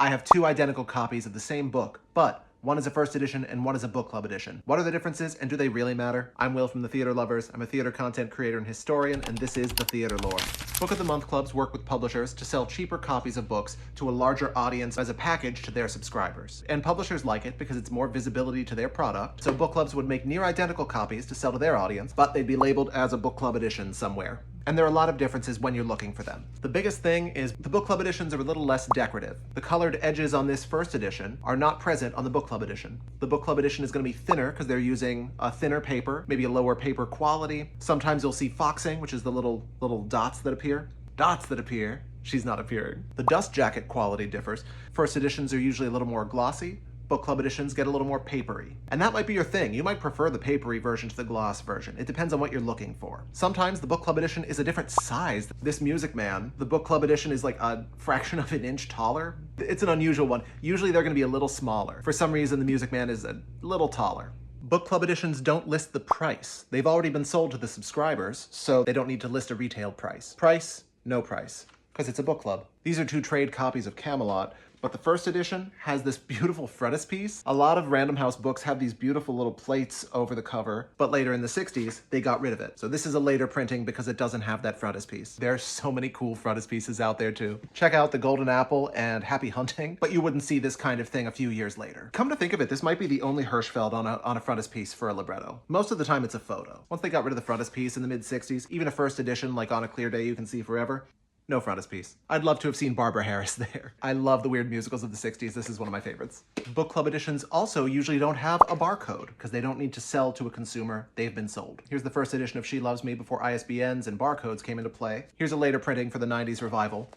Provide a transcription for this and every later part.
I have two identical copies of the same book, but one is a first edition and one is a book club edition. What are the differences and do they really matter? I'm Will from The Theater Lovers. I'm a theater content creator and historian, and this is The Theater Lore. Book of the Month clubs work with publishers to sell cheaper copies of books to a larger audience as a package to their subscribers. And publishers like it because it's more visibility to their product. So book clubs would make near identical copies to sell to their audience, but they'd be labeled as a book club edition somewhere. And there are a lot of differences when you're looking for them. The biggest thing is the book club editions are a little less decorative. The colored edges on this first edition are not present on the book club edition. The book club edition is going to be thinner because they're using a thinner paper, maybe a lower paper quality. Sometimes you'll see foxing, which is the little dots that appear. Dots that appear. She's not appearing. The dust jacket quality differs. First editions are usually a little more glossy. Book club editions get a little more papery. And that might be your thing. You might prefer the papery version to the gloss version. It depends on what you're looking for. Sometimes the book club edition is a different size. This Music Man, the book club edition is like a fraction of an inch taller. It's an unusual one. Usually they're going to be a little smaller. For some reason, the Music Man is a little taller. Book club editions don't list the price. They've already been sold to the subscribers, so they don't need to list a retail price. Price, no price, because it's a book club. These are two trade copies of Camelot. But the first edition has this beautiful frontispiece. A lot of Random House books have these beautiful little plates over the cover, but later in the 60s, they got rid of it. So this is a later printing because it doesn't have that frontispiece. There are so many cool frontispieces out there too. Check out The Golden Apple and Happy Hunting, but you wouldn't see this kind of thing a few years later. Come to think of it, this might be the only Hirschfeld on a frontispiece for a libretto. Most of the time it's a photo. Once they got rid of the frontispiece in the mid-60s, even a first edition like On a Clear Day You Can See Forever, no frontispiece. I'd love to have seen Barbara Harris there. I love the weird musicals of the 60s. This is one of my favorites. Book club editions also usually don't have a barcode because they don't need to sell to a consumer. They've been sold. Here's the first edition of She Loves Me before ISBNs and barcodes came into play. Here's a later printing for the 90s revival.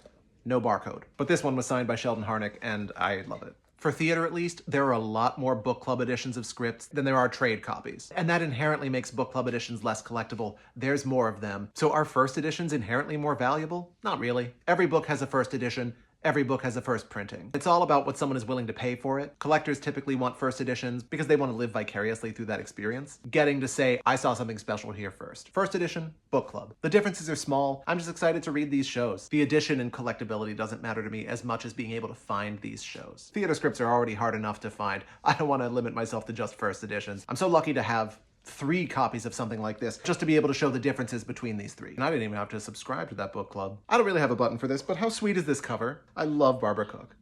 No barcode. But this one was signed by Sheldon Harnick and I love it. For theater, at least, there are a lot more book club editions of scripts than there are trade copies. And that inherently makes book club editions less collectible. There's more of them. So are first editions inherently more valuable? Not really. Every book has a first edition. Every book has a first printing. It's all about what someone is willing to pay for it. Collectors typically want first editions because they want to live vicariously through that experience. Getting to say, I saw something special here first. First edition, book club. The differences are small. I'm just excited to read these shows. The edition and collectability doesn't matter to me as much as being able to find these shows. Theater scripts are already hard enough to find. I don't want to limit myself to just first editions. I'm so lucky to have 3 copies of something like this just to be able to show the differences between these 3. And I didn't even have to subscribe to that book club. I don't really have a button for this, but how sweet is this cover? I love Barbara Cook.